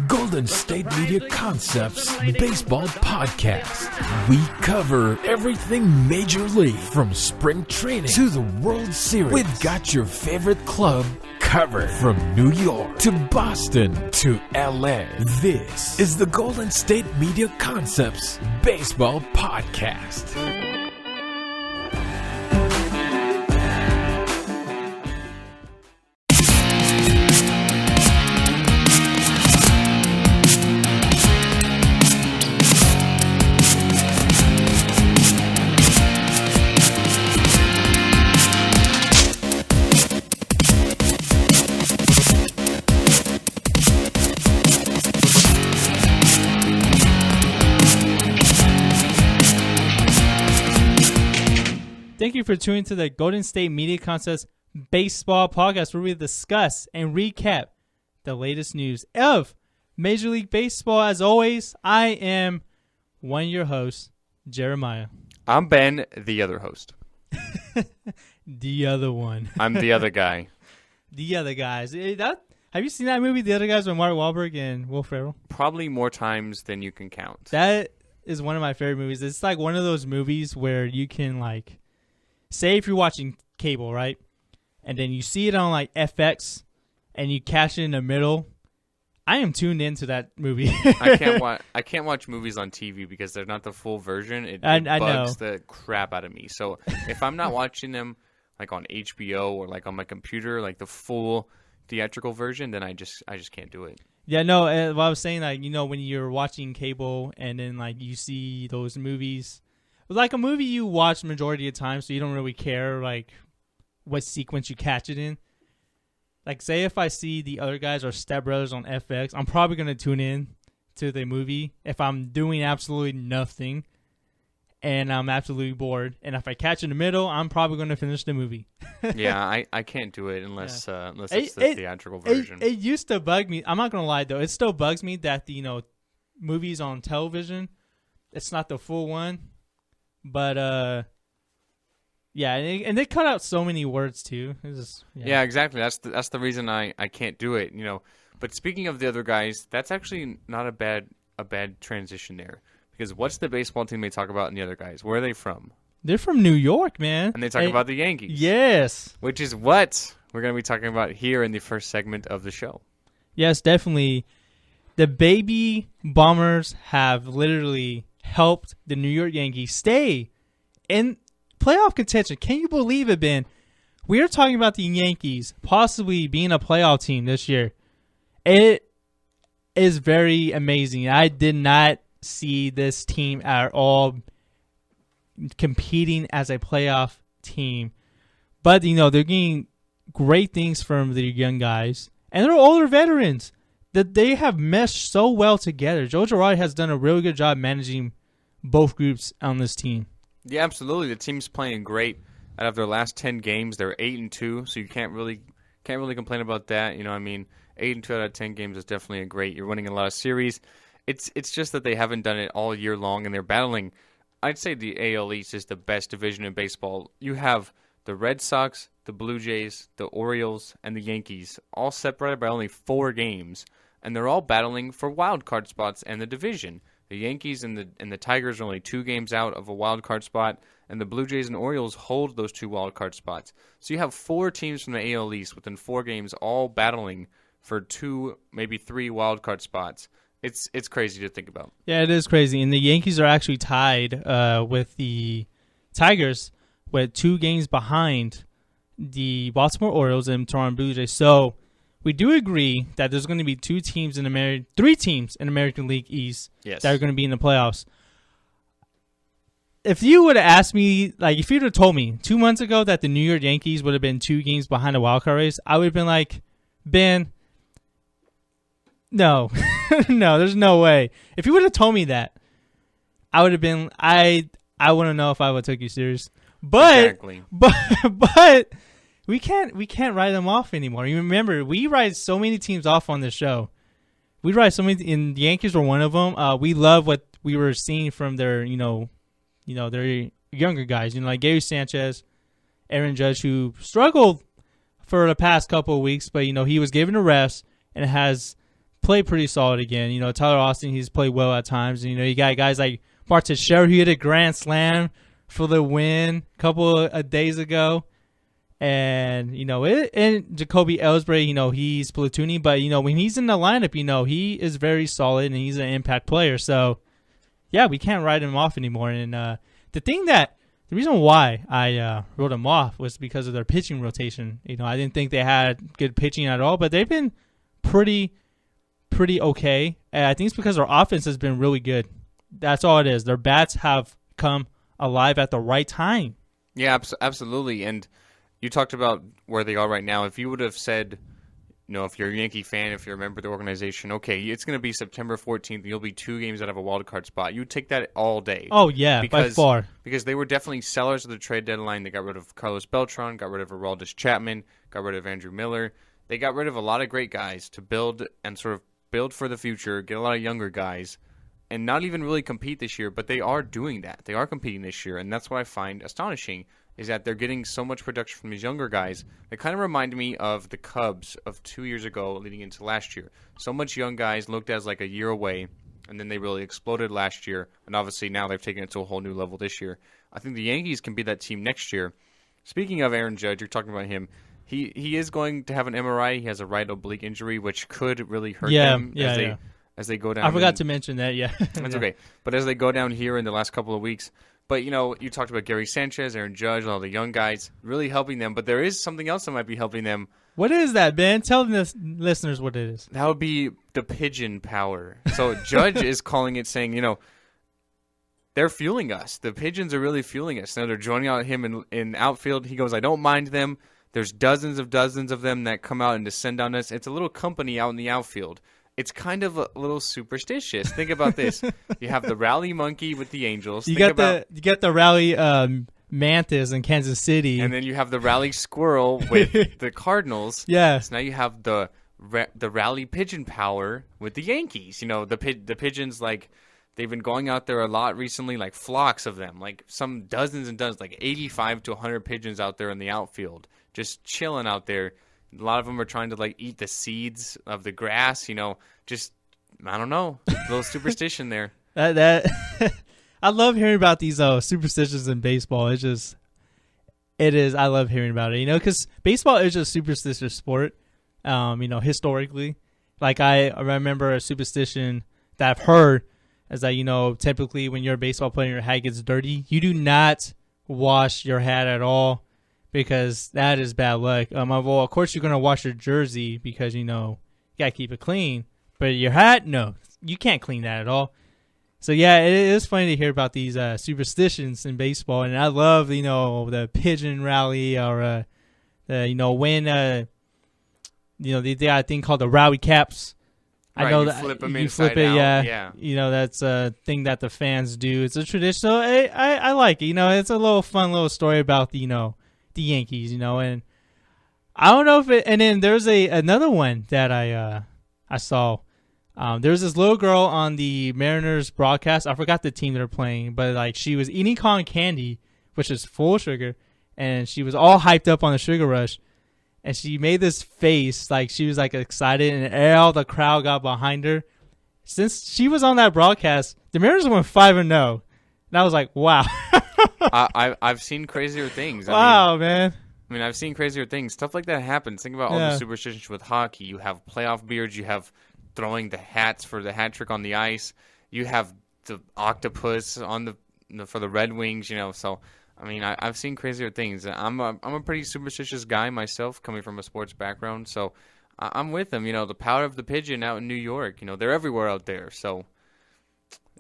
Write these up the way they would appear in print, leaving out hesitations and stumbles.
Golden State Media Concepts Baseball Podcast. We cover everything Major League, from spring training to the World Series. We've got your favorite club covered, from New York to Boston to LA. This is the Golden State Media Concepts Baseball Podcast. Thank you for tuning to the Golden State Media Concepts Baseball Podcast, where we discuss and recap the latest news of Major League Baseball. As always, I am one of your hosts, Jeremiah. I'm Ben, the other host. The other one. I'm the other guy. The other guys. Have you seen that movie, The Other Guys, with Mark Wahlberg and Will Ferrell? Probably more times than you can count. That is one of my favorite movies. It's like one of those movies where you can, like, say if you're watching cable, right? And then you see it on like FX and you catch it in the middle. I am tuned into that movie. I can't watch movies on TV because they're not the full version. It bugs the crap out of me. So if I'm not watching them like on HBO or like on my computer, like the full theatrical version, then I just can't do it. Yeah, no, what I was saying, like, you know, when you're watching cable and then like you see those movies, like a movie you watch majority of the time, so you don't really care like what sequence you catch it in. Like, say if I see The Other Guys or Step Brothers on FX, I'm probably going to tune in to the movie if I'm doing absolutely nothing and I'm absolutely bored. And if I catch in the middle, I'm probably going to finish the movie. Yeah, I can't do it unless it's the theatrical version. It used to bug me. I'm not going to lie, though. It still bugs me that the, movies on television, it's not the full one. But, yeah, and they cut out so many words, too. Yeah, exactly. That's the reason I can't do it, But speaking of The Other Guys, that's actually not a bad transition there. Because what's the baseball team they talk about in The Other Guys? Where are they from? They're from New York, man. And they talk about the Yankees. Yes. Which is what we're going to be talking about here in the first segment of the show. Yes, definitely. The baby Bombers have literally helped the New York Yankees stay in playoff contention. Can you believe it, Ben? We are talking about the Yankees possibly being a playoff team this year. It is very amazing. I did not see this team at all competing as a playoff team. But, they're getting great things from the young guys. And they're older veterans that they have meshed so well together. Joe Girardi has done a really good job managing both groups on this team. Yeah, absolutely. The team's playing great. Out of their last 10 games, they're 8-2, so you can't really complain about that. 8-2 out of 10 games is definitely a great. You're winning a lot of series. It's just that they haven't done it all year long, and they're battling. I'd say the AL East is the best division in baseball. You have the Red Sox, the Blue Jays, the Orioles, and the Yankees, all separated by only 4 games, and they're all battling for wild card spots and the division. The Yankees and the Tigers are only 2 games out of a wild card spot, and the Blue Jays and Orioles hold those 2 wild card spots. So you have 4 teams from the AL East within 4 games all battling for 2, maybe 3 wild card spots. It's crazy to think about. Yeah, it is crazy. And the Yankees are actually tied with the Tigers with 2 games behind the Baltimore Orioles and Toronto Blue Jays. So we do agree that there's going to be 3 teams in American League East that are going to be in the playoffs. If you would have asked me, like, if you would have told me 2 months ago that the New York Yankees would have been 2 games behind the wild card race, I would have been like, Ben, no, no, there's no way. If you would have told me that, I would have been, I wouldn't know if I would have took you serious. But, exactly. but we can't write them off anymore. You remember, we write so many teams off on this show. We write so many, and the Yankees were one of them. We love what we were seeing from their, their younger guys, like Gary Sanchez, Aaron Judge, who struggled for the past couple of weeks, but, he was given a rest and has played pretty solid again. You know, Tyler Austin, he's played well at times. You know, you got guys like Martin Sher, who hit a grand slam for the win a couple of days ago. And, you know, and Jacoby Ellsbury, you know, he's platooning. But, you know, when he's in the lineup, you know, he is very solid and he's an impact player. So, yeah, we can't write him off anymore. And the reason why I wrote him off was because of their pitching rotation. You know, I didn't think they had good pitching at all, but they've been pretty okay. And I think it's because their offense has been really good. That's all it is. Their bats have come alive at the right time. Yeah, absolutely. And you talked about where they are right now. If you would have said, you know, if you're a Yankee fan, if you're a member of the organization, okay, it's going to be September 14th, and you'll be 2 games out of a wild card spot. You would take that all day. Oh, yeah, by far. Because they were definitely sellers of the trade deadline. They got rid of Carlos Beltran, got rid of Aroldis Chapman, got rid of Andrew Miller. They got rid of a lot of great guys to build and sort of build for the future, get a lot of younger guys, and not even really compete this year, but they are doing that. They are competing this year, and that's what I find astonishing, is that they're getting so much production from these younger guys. They kind of remind me of the Cubs of 2 years ago leading into last year. So much young guys looked as like a year away, and then they really exploded last year, and obviously now they've taken it to a whole new level this year. I think the Yankees can be that team next year. Speaking of Aaron Judge, you're talking about him. He is going to have an MRI. He has a right oblique injury, which could really hurt him as they go down. I forgot to mention that, yeah. That's okay. But as they go down here in the last couple of weeks, but, you know, you talked about Gary Sanchez, Aaron Judge, all the young guys, really helping them. But there is something else that might be helping them. What is that, Ben? Tell the listeners what it is. That would be the Pigeon power. So Judge is calling it, saying, you know, they're fueling us. The Pigeons are really fueling us. Now they're joining out him in outfield. He goes, I don't mind them. There's dozens of them that come out and descend on us. It's a little company out in the outfield. It's kind of a little superstitious. Think about this. You have the rally monkey with the Angels. You got the rally mantis in Kansas City. And then you have the rally squirrel with the Cardinals. Yes. So now you have the rally pigeon power with the Yankees. You know, the Pigeons, like, they've been going out there a lot recently, like flocks of them. Like some dozens and dozens, like 85 to 100 pigeons out there in the outfield, just chilling out there. A lot of them are trying to, like, eat the seeds of the grass, you know, just, I don't know, a little superstition there. I love hearing about these superstitions in baseball. It is, I love hearing about it, you know, because baseball is a superstitious sport, you know, historically. Like, I remember a superstition that I've heard is that, you know, typically when you're a baseball player and your hat gets dirty, you do not wash your hat at all. Because that is bad luck. Well, of course, you're going to wash your jersey because, you know, you got to keep it clean. But your hat, no, you can't clean that at all. So, yeah, it is funny to hear about these superstitions in baseball. And I love, you know, the pigeon rally or, you know, when, you know, they got a thing called the rally caps. Right, I know you that flip them you flip it, out. yeah. You know, that's a thing that the fans do. It's a tradition. So I like it. You know, it's a little fun little story about the, you know, the Yankees, you know, and I don't know if it. And then there's another one that I saw. There's this little girl on the Mariners broadcast. I forgot the team they're playing, but like she was eating cotton candy, which is full of sugar, and she was all hyped up on the sugar rush, and she made this face like she was like excited, and all the crowd got behind her. Since she was on that broadcast, the Mariners went 5-0, and I was like, wow. I've seen crazier things. Wow, man. I mean, I've seen crazier things. Stuff like that happens. Think about all the superstitions with hockey. You have playoff beards. You have throwing the hats for the hat trick on the ice. You have the octopus on for the Red Wings. You know, so I mean, I've seen crazier things. I'm a pretty superstitious guy myself, coming from a sports background. So I'm with them. You know, the power of the pigeon out in New York. You know, they're everywhere out there. So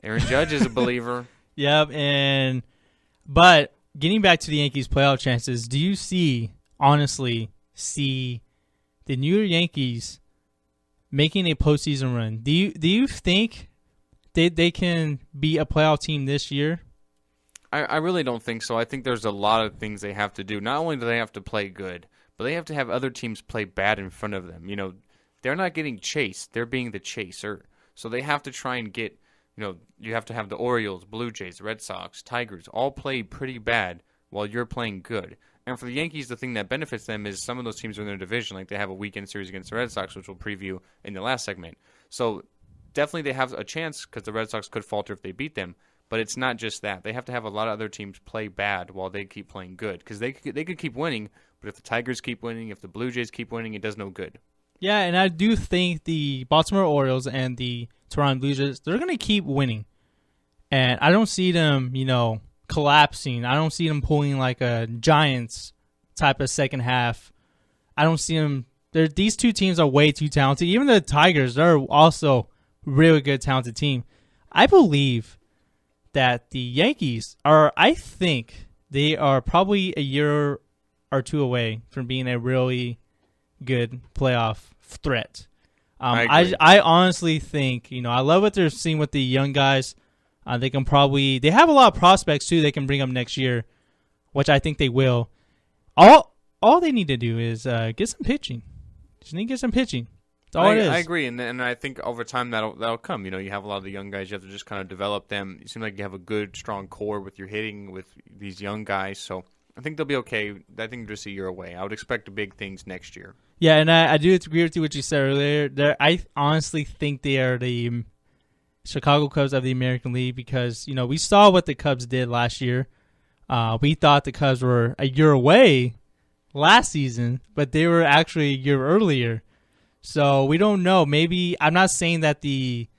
Aaron Judge is a believer. Yep, but getting back to the Yankees' playoff chances, do you honestly see the New York Yankees making a postseason run? Do you think they can be a playoff team this year? I really don't think so. I think there's a lot of things they have to do. Not only do they have to play good, but they have to have other teams play bad in front of them. You know, they're not getting chased. They're being the chaser. So they have to try and get, you know, you have to have the Orioles, Blue Jays, Red Sox, Tigers all play pretty bad while you're playing good. And for the Yankees, the thing that benefits them is some of those teams are in their division. Like they have a weekend series against the Red Sox, which we'll preview in the last segment. So definitely they have a chance because the Red Sox could falter if they beat them. But it's not just that. They have to have a lot of other teams play bad while they keep playing good. Because they could keep winning, but if the Tigers keep winning, if the Blue Jays keep winning, it does no good. Yeah, and I do think the Baltimore Orioles and the Toronto Blue Jays, they're going to keep winning. And I don't see them, collapsing. I don't see them pulling like a Giants type of second half. I don't see them. These two teams are way too talented. Even the Tigers, they're also really good, talented team. I believe that the Yankees I think they are probably a year or two away from being a really good playoff threat. I honestly think, I love what they're seeing with the young guys. They have a lot of prospects too they can bring up next year, which I think they will. All they need to do is get some pitching. Just need to get some pitching. That's all it is. I agree, and I think over time that'll come. You have a lot of the young guys. You have to just kind of develop them. You seem like you have a good, strong core with your hitting with these young guys. So I think they'll be okay. I think just a year away. I would expect big things next year. Yeah, and I do agree with you what you said earlier. I honestly think they are the Chicago Cubs of the American League because, we saw what the Cubs did last year. We thought the Cubs were a year away last season, but they were actually a year earlier. So we don't know. Maybe I'm not saying that the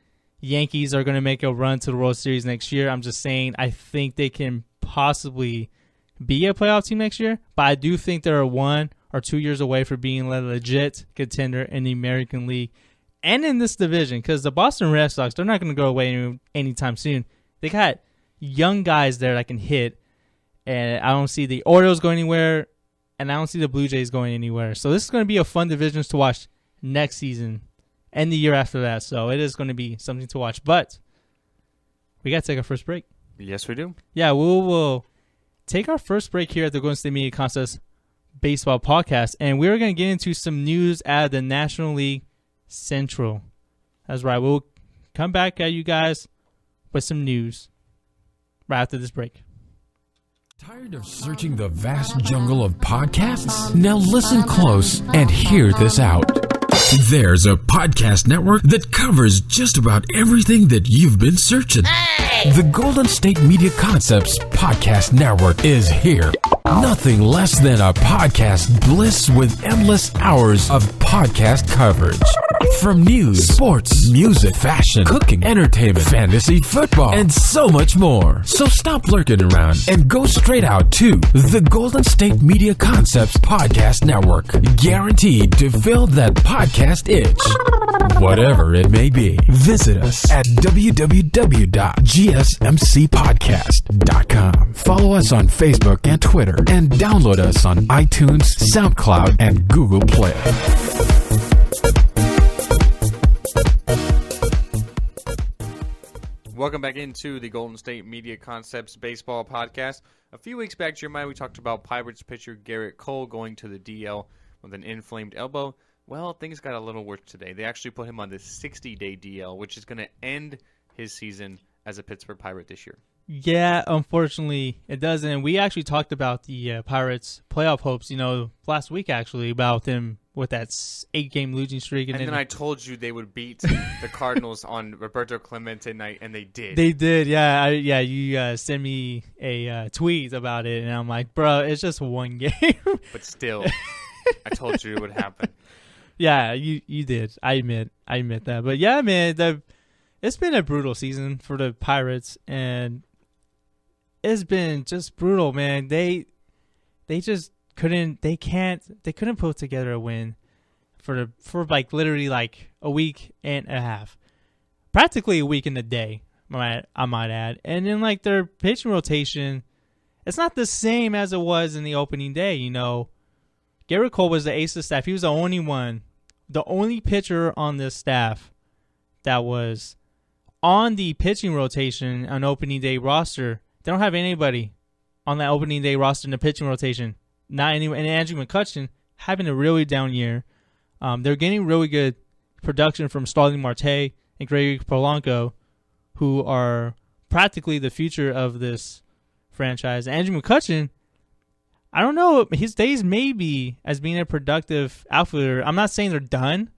Yankees are going to make a run to the World Series next year. I'm just saying I think they can possibly be a playoff team next year, but I do think they're 1 or 2 years away from being a legit contender in the American League and in this division because the Boston Red Sox, they're not going to go away anytime soon. They got young guys there that can hit, and I don't see the Orioles going anywhere, and I don't see the Blue Jays going anywhere. So this is going to be a fun division to watch next season and the year after that. So it is going to be something to watch. But we got to take our first break. Yes, we do. Yeah, we will take our first break here at the Golden State Media Concepts Baseball Podcast, and we're going to get into some news out of the National League Central. That's right. We'll come back at you guys with some news right after this break. Tired of searching the vast jungle of podcasts? Now listen close and hear this out. There's a podcast network that covers just about everything that you've been searching. Hey! The Golden State Media Concepts Podcast Network is here. Nothing less than a podcast bliss with endless hours of podcast coverage. From news, sports, music, fashion, cooking, entertainment, fantasy, football, and so much more. So stop lurking around and go straight out to the Golden State Media Concepts Podcast Network. Guaranteed to fill that podcast itch. Whatever it may be. Visit us at www.gsmcpodcast.com. Follow us on Facebook and Twitter, and download us on iTunes, SoundCloud, and Google Play. Welcome back into the Golden State Media Concepts Baseball Podcast. A few weeks back, Jeremiah, we talked about Pirates pitcher Gerrit Cole going to the DL with an inflamed elbow. Well, things got a little worse today. They actually put him on the 60-day DL, which is going to end his season as a Pittsburgh Pirate this year. Yeah, unfortunately, it doesn't. And we actually talked about the Pirates' playoff hopes, last week, actually, about them with that 8-game losing streak. And then I told you they would beat the Cardinals on Roberto Clemente night, and they did. They did, yeah. You sent me a tweet about it, and I'm like, bro, it's just one game. But still, I told you it would happen. Yeah, you did. I admit that. But yeah, man, it's been a brutal season for the Pirates, and it's been just brutal, man. They just couldn't put together a win for like literally like a week and a half, practically a week and a day. I might add, and then like their pitching rotation, it's not the same as it was in the opening day. Gerrit Cole was the ace of the staff. He was the only pitcher on this staff that was on the pitching rotation on opening day roster. They don't have anybody on that opening day roster in the pitching rotation. Not anyone. And Andrew McCutchen having a really down year. They're getting really good production from Starling Marte and Gregory Polanco, who are practically the future of this franchise. Andrew McCutchen, I don't know. His days may be as being a productive outfielder. I'm not saying they're done,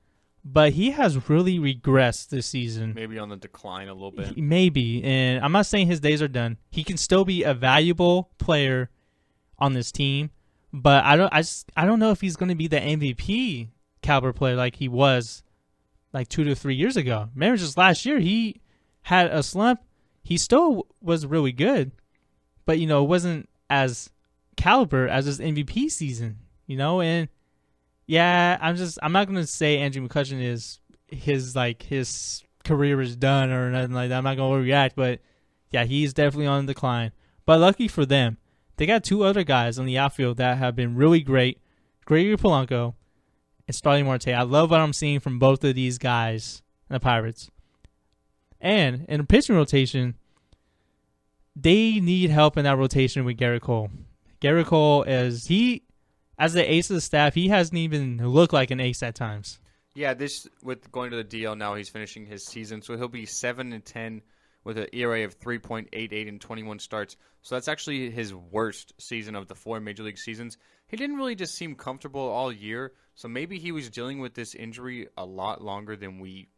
but he has really regressed this season. Maybe on the decline a little bit. Maybe. And I'm not saying his days are done. He can still be a valuable player on this team, but I don't know if he's going to be the MVP caliber player like he was like 2 to 3 years ago. Remember, just last year he had a slump. He still was really good, but it wasn't as caliber as his MVP season. And yeah, I'm not going to say Andrew McCutchen is his career is done or nothing like that. I'm not going to overreact, but yeah, he's definitely on the decline. But lucky for them, they got 2 other guys on the outfield that have been really great. Gregory Polanco and Starling Marte. I love what I'm seeing from both of these guys in the Pirates. And in the pitching rotation, they need help in that rotation with Gerrit Cole. Gerrit Cole, as the ace of the staff, he hasn't even looked like an ace at times. Yeah, this with going to the DL now, he's finishing his season, so he'll be 7-10 with an ERA of 3.88 in 21 starts. So that's actually his worst season of the 4 Major League seasons. He didn't really just seem comfortable all year, so maybe he was dealing with this injury a lot longer than we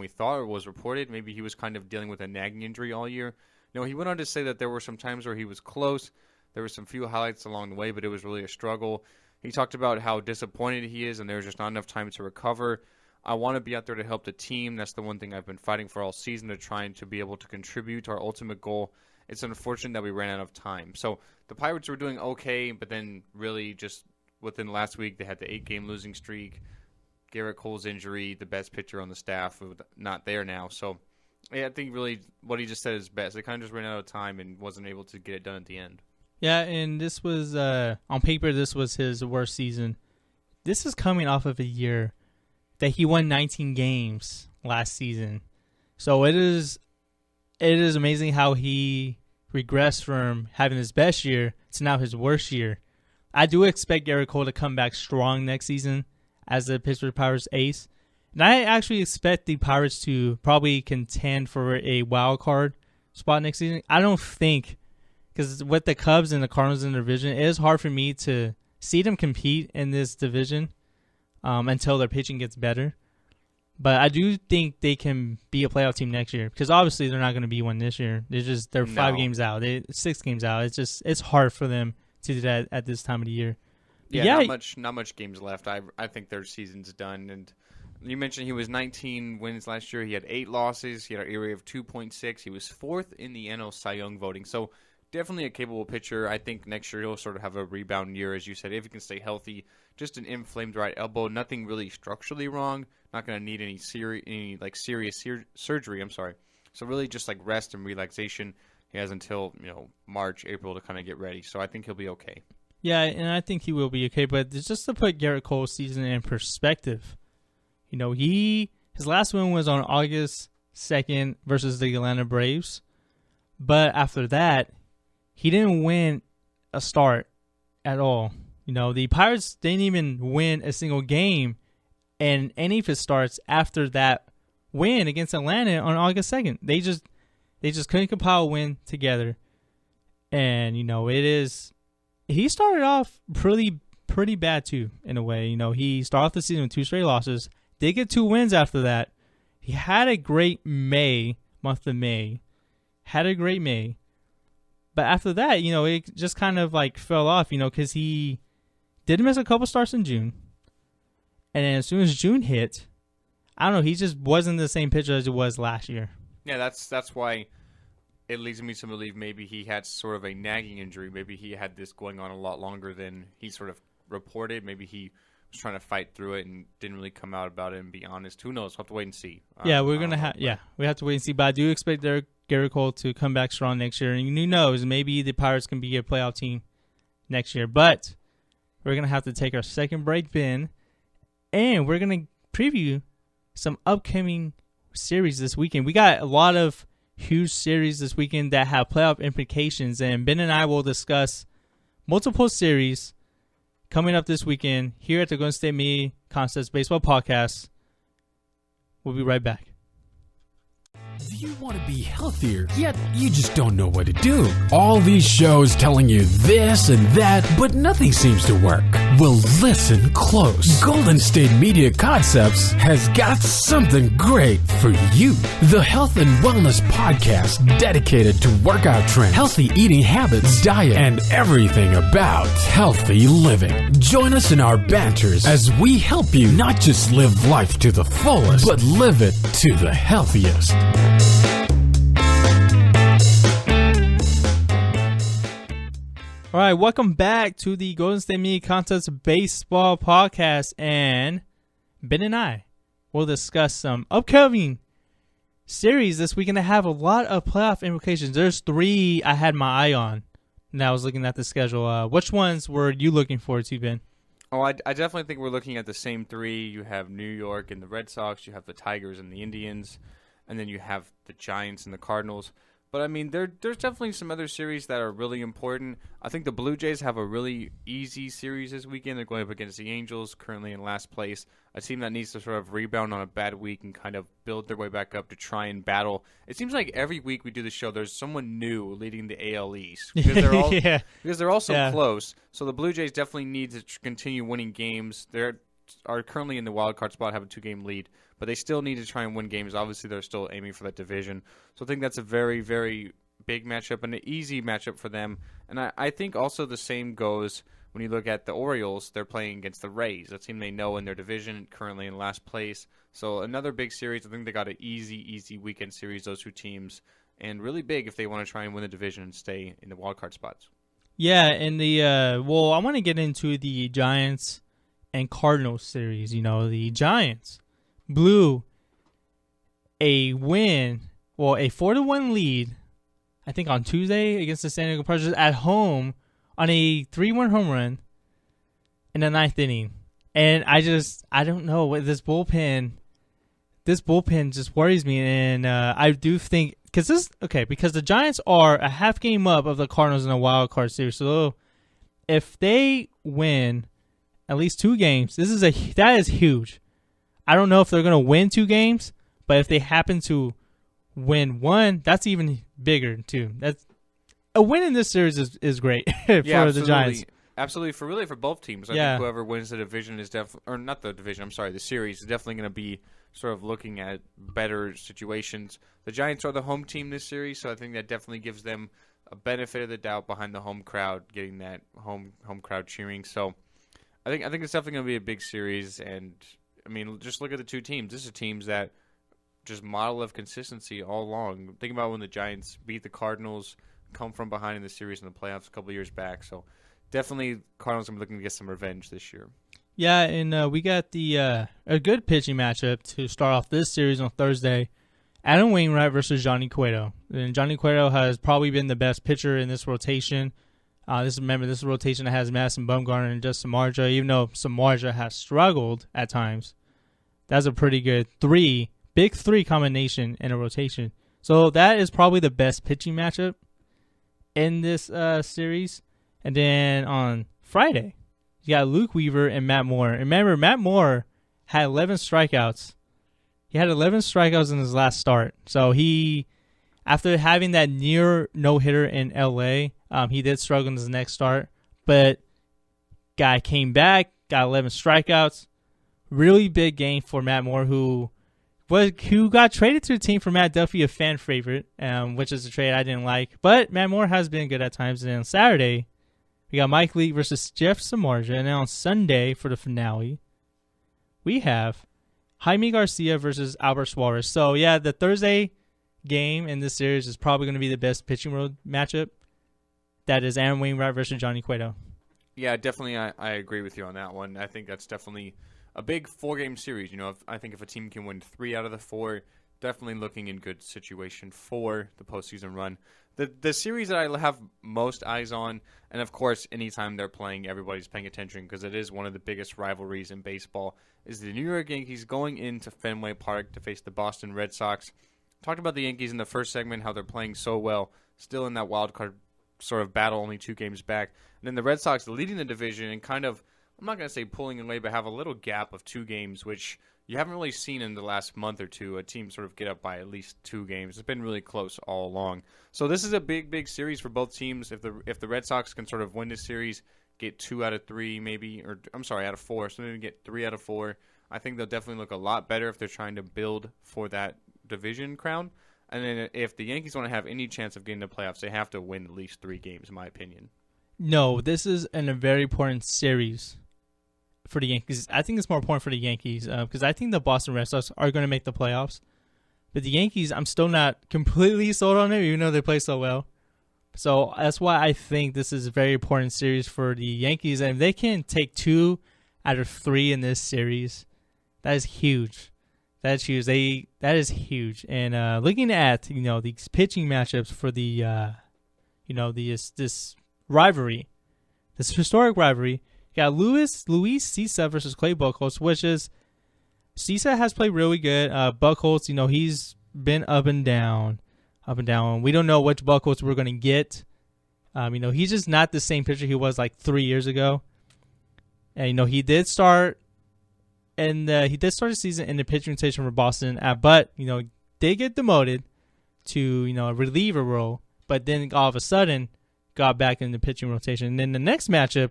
thought or was reported. Maybe he was kind of dealing with a nagging injury all year. No, he went on to say that there were some times where he was close. There were some few highlights along the way, but it was really a struggle. He talked about how disappointed he is and there's just not enough time to recover. I want to be out there to help the team. That's the one thing I've been fighting for all season, to trying to be able to contribute to our ultimate goal. It's unfortunate that we ran out of time. So the Pirates were doing okay, but then really just within last week they had the 8-game losing streak. Gerrit Cole's injury, the best pitcher on the staff, not there now. So yeah, I think really what he just said is best. They kind of just ran out of time and wasn't able to get it done at the end. Yeah, and this was, on paper, this was his worst season. This is coming off of a year that he won 19 games last season. So it is amazing how he regressed from having his best year to now his worst year. I do expect Gerrit Cole to come back strong next season as the Pittsburgh Pirates ace. And I actually expect the Pirates to probably contend for a wild card spot next season. I don't think, because with the Cubs and the Cardinals in the division, it is hard for me to see them compete in this division until their pitching gets better. But I do think they can be a playoff team next year, because obviously they're not going to be one this year. They're 5 games out, 6 games out. It's hard for them to do that at this time of the year. Yeah, not much games left. I think their season's done. And you mentioned he was 19 wins last year. He had 8 losses. He had an ERA of 2.6. He was 4th in the NL Cy Young voting. So definitely a capable pitcher. I think next year he'll sort of have a rebound year, as you said, if he can stay healthy. Just an inflamed right elbow, nothing really structurally wrong. Not going to need any serious surgery. I'm sorry. So really just like rest and relaxation. He has until March, April to kind of get ready. So I think he'll be okay. Yeah, and I think he will be okay. But just to put Gerrit Cole's season in perspective, his last win was on August 2nd versus the Atlanta Braves. But after that, he didn't win a start at all. The Pirates didn't even win a single game in any of his starts after that win against Atlanta on August 2nd. They just couldn't compile a win together. And, he started off pretty bad too, in a way. He started off the season with 2 straight losses. Did get 2 wins after that. He had a great month of May. But after that, it just kind of fell off, because he did miss a couple starts in June. And then as soon as June hit, I don't know, he just wasn't the same pitcher as it was last year. Yeah, that's why it leads me to believe maybe he had sort of a nagging injury. Maybe he had this going on a lot longer than he sort of reported. Maybe he was trying to fight through it and didn't really come out about it and be honest. Who knows? We'll have to wait and see. Yeah, we have to wait and see. But I do expect Gerrit Cole to come back strong next year. And who knows, maybe the Pirates can be a playoff team next year. But we're going to have to take our second break, Ben. And we're going to preview some upcoming series this weekend. We got a lot of huge series this weekend that have playoff implications. And Ben and I will discuss multiple series coming up this weekend here at the Golden State Media Concepts Baseball Podcast. We'll be right back. The you want to be healthier, yet you just don't know what to do. All these shows telling you this and that, but nothing seems to work. Well, listen close. Golden State Media Concepts has got something great for you. The Health and Wellness Podcast dedicated to workout trends, healthy eating habits, diet, and everything about healthy living. Join us in our banters as we help you not just live life to the fullest, but live it to the healthiest. All right, welcome back to the Golden State Media Concepts Baseball Podcast, and Ben and I will discuss some upcoming series this weekend that have a lot of playoff implications. There's 3 I had my eye on, and I was looking at the schedule. Which ones were you looking forward to, Ben? Oh, I definitely think we're looking at the same 3. You have New York and the Red Sox, you have the Tigers and the Indians, and then you have the Giants and the Cardinals. But, I mean, there's definitely some other series that are really important. I think the Blue Jays have a really easy series this weekend. They're going up against the Angels, currently in last place. A team that needs to sort of rebound on a bad week and kind of build their way back up to try and battle. It seems like every week we do the show, there's someone new leading the AL East because they're all because they're all so close. So the Blue Jays definitely need to continue winning games. They are currently in the wild card spot, have a 2-game lead, but they still need to try and win games. Obviously, they're still aiming for that division. So I think that's a very, very big matchup and an easy matchup for them. And I think also the same goes when you look at the Orioles. They're playing against the Rays, a team they know in their division, currently in last place. So another big series. I think they got an easy weekend series, those 2 teams, and really big if they want to try and win the division and stay in the wild card spots. Yeah, and I want to get into the Giants and Cardinals series. You know, the Giants blew a 4-1 lead, I think on Tuesday against the San Diego Padres at home on a 3-1 home run in the 9th inning. And I don't know what this bullpen just worries me. And I do think because the Giants are a half game up of the Cardinals in a wild card series. So if they win at least 2 games, that is huge. I don't know if they're going to win 2 games, but if they happen to win 1, that's even bigger too. That's a win in this series is great for the Giants. Absolutely, for both teams. I think whoever wins the division is the series is definitely going to be sort of looking at better situations. The Giants are the home team this series, so I think that definitely gives them a benefit of the doubt behind the home crowd, getting that home crowd cheering. So I think it's definitely going to be a big series. And I mean, just look at the 2 teams. This are teams that just model of consistency all along. Think about when the Giants beat the Cardinals, come from behind in the series in the playoffs a couple of years back. So definitely Cardinals are looking to get some revenge this year. Yeah, and we got a good pitching matchup to start off this series on Thursday. Adam Wainwright versus Johnny Cueto. And Johnny Cueto has probably been the best pitcher in this rotation. This is a rotation that has Madison Bumgarner and Justin Samardzija, even though Samardzija has struggled at times. That's a pretty good big three combination in a rotation. So that is probably the best pitching matchup in this series. And then on Friday, you got Luke Weaver and Matt Moore. And remember, Matt Moore had 11 strikeouts. He had 11 strikeouts in his last start. So after having that near no-hitter in L.A., he did struggle in his next start. But guy came back, got 11 strikeouts. Really big game for Matt Moore, who got traded to the team for Matt Duffy, a fan favorite, which is a trade I didn't like. But Matt Moore has been good at times. And then on Saturday, we got Mike Leake versus Jeff Samardzija. And then on Sunday, for the finale, we have Jaime Garcia versus Albert Suarez. So, yeah, the Thursday game in this series is probably going to be the best pitching road matchup. That is Adam Wainwright versus Johnny Cueto. Yeah, definitely I agree with you on that one. I think that's definitely a big 4-game series. You know, I think if a team can win 3 out of the 4, definitely looking in good situation for the postseason run. The series that I have most eyes on, and of course, anytime they're playing, everybody's paying attention because it is one of the biggest rivalries in baseball, is the New York Yankees going into Fenway Park to face the Boston Red Sox. Talked about the Yankees in the first segment, how they're playing so well, still in that wild card sort of battle, only 2 games back. And then the Red Sox leading the division and kind of I'm not going to say pulling away, but have a little gap of 2 games, which you haven't really seen in the last month or two. A team sort of get up by at least 2 games. It's been really close all along. So this is a big series for both teams. If the Red Sox can sort of win this series, get 2 out of 3 maybe, or I'm sorry, out of 4, so maybe get 3 out of 4, I think they'll definitely look a lot better if they're trying to build for that division crown. And then if the Yankees want to have any chance of getting to the playoffs, they have to win at least 3 games, in my opinion. No, this is a very important series for the Yankees. I think it's more important for the Yankees because I think the Boston Red Sox are going to make the playoffs. But the Yankees, I'm still not completely sold on it, even though they play so well. So that's why I think this is a very important series for the Yankees. And if they can take 2 out of 3 in this series, that is huge. That's huge. That is huge. And looking at these pitching matchups for the this rivalry, this historic rivalry, you got Luis Cisa versus Clay Buchholz, which is Cisa has played really good. Buchholz, he's been up and down. We don't know which Buchholz we're going to get. He's just not the same pitcher he was like 3 years ago. And he did start. And he did start the season in the pitching rotation for Boston, but they get demoted to a reliever role, but then all of a sudden got back in the pitching rotation. And then the next matchup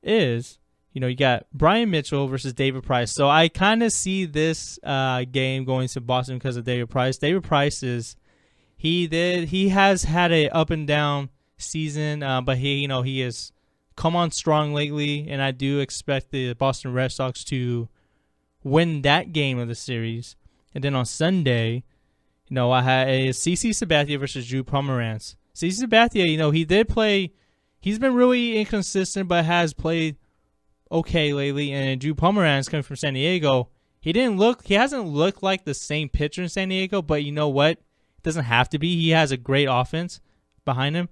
is you got Brian Mitchell versus David Price. So I kind of see this game going to Boston because of David Price. David Price he has had a up and down season, but he is come on strong lately, and I do expect the Boston Red Sox to win that game of the series. And then on Sunday, I had a CC Sabathia versus Drew Pomeranz. CC Sabathia, he did play. He's been really inconsistent, but has played okay lately. And Drew Pomeranz coming from San Diego, he hasn't looked like the same pitcher in San Diego, but you know what? It doesn't have to be. He has a great offense behind him.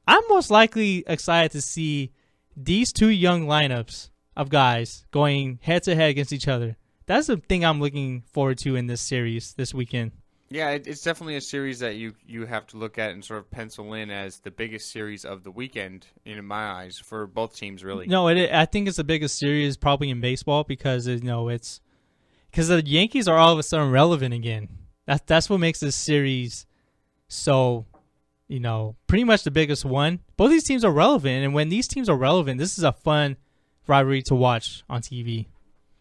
I'm most likely excited to see these 2 young lineups of guys going head-to-head against each other. That's the thing I'm looking forward to in this series this weekend. Yeah, it's definitely a series that you have to look at and sort of pencil in as the biggest series of the weekend, in my eyes, for both teams, really. No, I think it's the biggest series probably in baseball because it's because the Yankees are all of a sudden relevant again. That's what makes this series so pretty much the biggest one. Both these teams are relevant, and when these teams are relevant, this is a fun rivalry to watch on TV.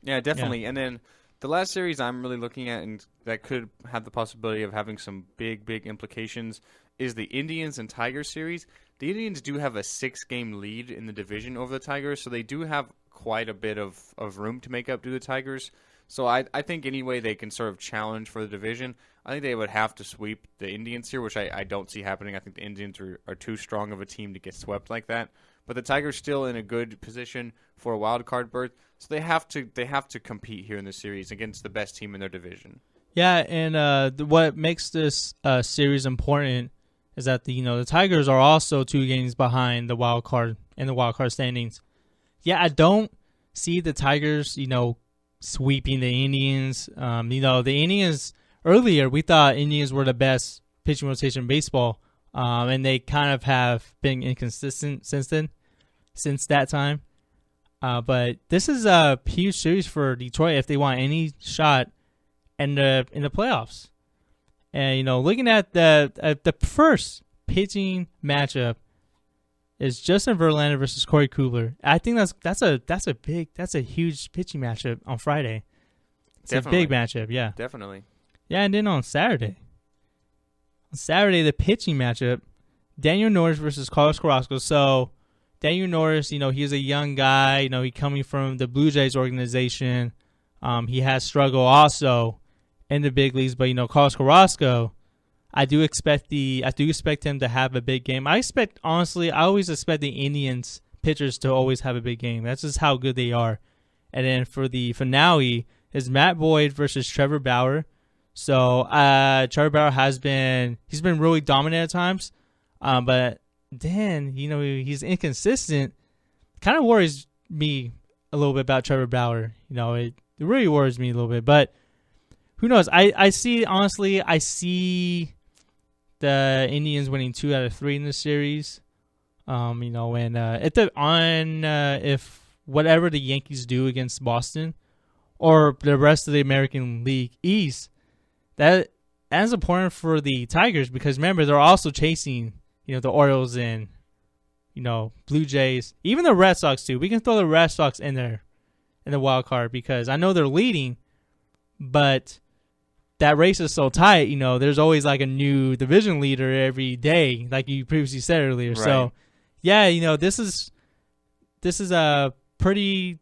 Yeah, definitely. Yeah. And then the last series I'm really looking at, and that could have the possibility of having some big implications, is the Indians and Tigers series. The Indians do have a 6-game lead in the division over the Tigers, so they do have quite a bit of room to make up to the Tigers. So I think any way they can sort of challenge for the division, I think they would have to sweep the Indians here, which I don't see happening. I think the Indians are too strong of a team to get swept like that. But the Tigers still in a good position for a wild card berth, so they have to compete here in the series against the best team in their division. Yeah, and what makes this series important is that the Tigers are also 2 games behind the wild card in the wild card standings. Yeah, I don't see the Tigers sweeping the Indians. The Indians earlier we thought Indians were the best pitching rotation in baseball, and they kind of have been inconsistent since that time. But this is a huge series for Detroit if they want any shot in the playoffs. And looking at the first pitching matchup is Justin Verlander versus Corey Kluber. I think that's a huge pitching matchup on Friday. It's definitely a big matchup, yeah. Definitely. Yeah, and then on Saturday, the pitching matchup, Daniel Norris versus Carlos Carrasco. So Daniel Norris, he's a young guy. He coming from the Blue Jays organization. He has struggled also in the big leagues, but Carlos Carrasco, I do expect him to have a big game. I always expect the Indians pitchers to always have a big game. That's just how good they are. And then for the finale is Matt Boyd versus Trevor Bauer. So Trevor Bauer he's been really dominant at times, but then he's inconsistent. Kind of worries me a little bit about Trevor Bauer. It really worries me a little bit, but who knows? I see the Indians winning 2 out of 3 in this series. If whatever the Yankees do against Boston or the rest of the American League East, that is important for the Tigers because remember they're also chasing, the Orioles and Blue Jays, even the Red Sox too. We can throw the Red Sox in there in the wild card because I know they're leading, but that race is so tight. There's always like a new division leader every day, like you previously said earlier. Right. So, yeah, this is a pretty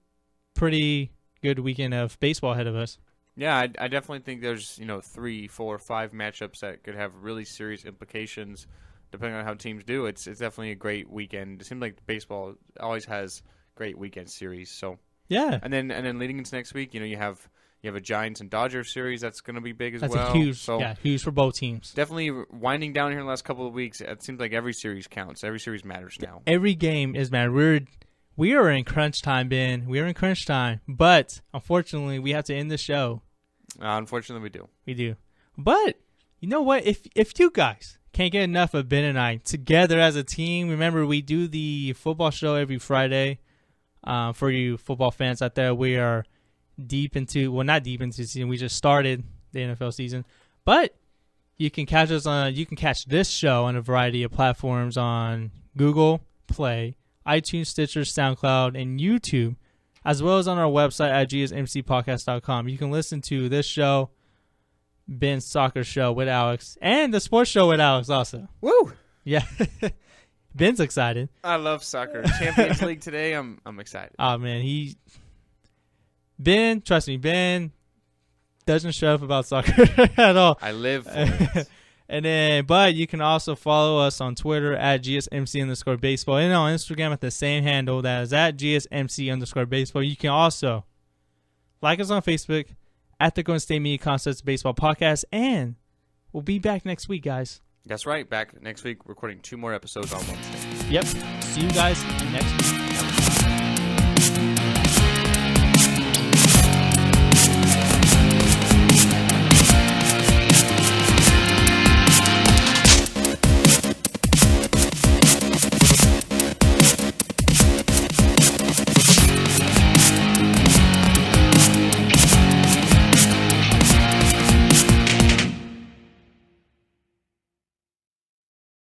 good weekend of baseball ahead of us. Yeah, I definitely think there's 3, 4, 5 matchups that could have really serious implications depending on how teams do. It's definitely a great weekend. It seems like baseball always has great weekend series. So yeah, and then leading into next week, you have a Giants and Dodgers series that's going to be big as well. That's huge for both teams. Definitely winding down here in the last couple of weeks. It seems like every series counts. Every series matters now. Every game is matter. We are in crunch time, Ben. We are in crunch time, but unfortunately, we have to end the show. Unfortunately, we do. We do. But you know what? If you guys can't get enough of Ben and I together as a team, remember we do the football show every Friday. For you football fans out there, we are not deep into the season. We just started the NFL season, but you can catch this show on a variety of platforms on Google Play, iTunes, Stitcher, SoundCloud, and YouTube, as well as on our website at gsmcpodcast.com. You can listen to this show, Ben's soccer show with Alex, and the sports show with Alex also. Woo! Yeah. Ben's excited. I love soccer. Champions League today, I'm excited. Oh, man. Trust me, Ben doesn't shut up about soccer at all. I live for it. But you can also follow us on Twitter at GSMC_baseball and on Instagram at the same handle, that is at GSMC_baseball. You can also like us on Facebook at the Golden State Media Concepts Baseball Podcast, and we'll be back next week, guys. That's right. Back next week, recording 2 more episodes on Wednesday. Yep. See you guys next week.